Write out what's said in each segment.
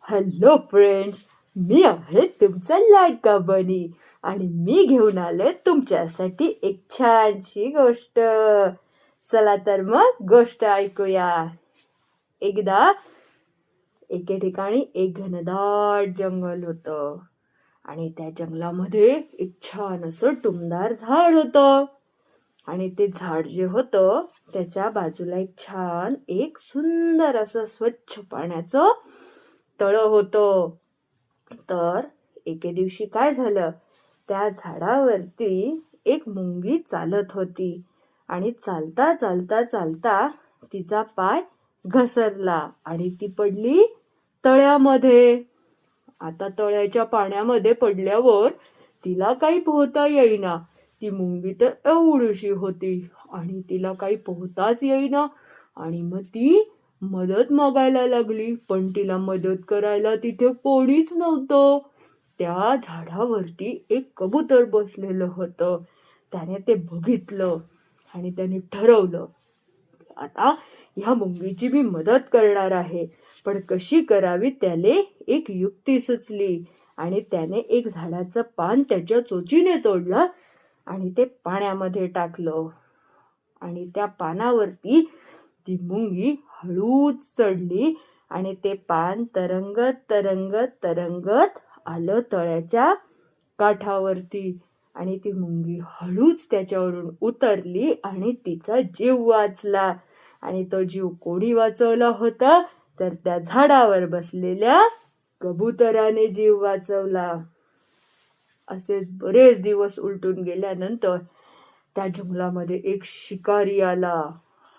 Hello friends, मी आहे तुमचा लाडका बनी आणि मी घेऊन आले तुमच्यासाठी एक छानशी गोष्ट. चला तर मग गोष्ट ऐकूया. एकदा एके ठिकाणी एक घनदाट जंगल होतं आणि त्या जंगलामध्ये एक छान असं टुमदार झाड होतं. आणि ते झाड जे होतं त्याच्या बाजूला एक सुंदर असं स्वच्छ पाण्याचं तळ होतं. तर एके दिवशी काय झालं, त्या झाडावरती एक मुंगी चालत होती आणि चालता चालता चालता तिचा पाय घसरला आणि ती पडली तळ्यामध्ये. आता तळ्याच्या पाण्यामध्ये पडल्यावर तिला काही पोहता येईना. ती मुंगी तर एवढीशी होती आणि तिला काही पोहताच येईना. आणि मग ती मदत मागायला लागली, पण तिला मदत करायला तिथे कोणीच नव्हतं. त्या झाडावरती एक कबूतर बसलेलं होतं. त्याने ते बघितलं आणि त्याने ठरवलं, आता ह्या मुंगीची मी मदत करणार आहे. पण कशी करावी त्याने एक युक्ती सुचली आणि त्याने एक झाडाचं पान त्याच्या चोचीने तोडलं आणि ते पाण्यामध्ये टाकलं. आणि त्या पानावरती ती मुंगी हळूच चढली आणि ते पान तरंगत तरंगत तरंगत आलं तळ्याच्या काठावरती. आणि ती मुंगी हळूच त्याच्यावरून उतरली आणि तिचा जीव वाचला. आणि तो जीव कोणी वाचवला होता, तर त्या झाडावर बसलेल्या कबुतराने जीव वाचवला. असेच बरेच दिवस उलटून गेल्यानंतर त्या जंगलामध्ये एक शिकारी आला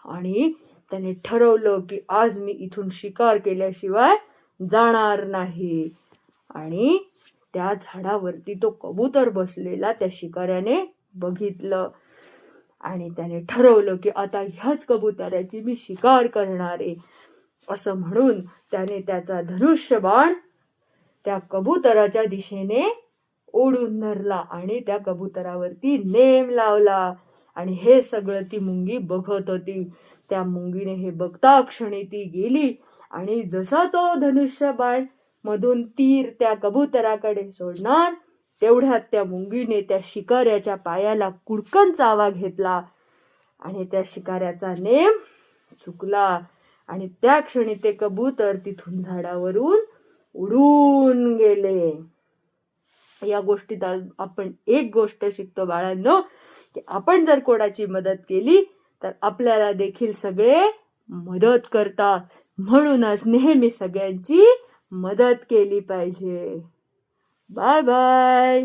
आणि त्याने ठरवलं की आज मी इथून शिकार केल्याशिवाय जाणार नाही. आणि त्या झाडावरती तो कबूतर बसलेला त्या शिकाऱ्याने बघितलं आणि त्याने ठरवलं की आता ह्याच कबुतराची मी शिकार करणार आहे. असं म्हणून त्याने त्याचा धनुष्यबाण त्या कबुतराच्या दिशेने ओढून धरला आणि त्या कबुतरावरती नेम लावला. आणि हे सगळं ती मुंगी बघत होती. त्या मुंगीने हे बघता क्षणी ती गेली आणि जसा तो धनुष्यबाण मधून तीर त्या कबुतराकडे सोडणार, तेवढ्यात त्या मुंगीने त्या शिकाऱ्याच्या पायाला कुडकन चावा घेतला आणि त्या शिकाऱ्याचा नेम चुकला. आणि त्या क्षणी ते कबूतर तिथून झाडावरून उडून गेले. या गोष्टीत आपण एक गोष्ट शिकतो बाळांनो, की आपण जर कोणाची मदत केली तर आपल्याला देखील सगळे मदत करतात. म्हणूनच नेहमी सगळ्यांची मदत केली पाहिजे. Bye bye.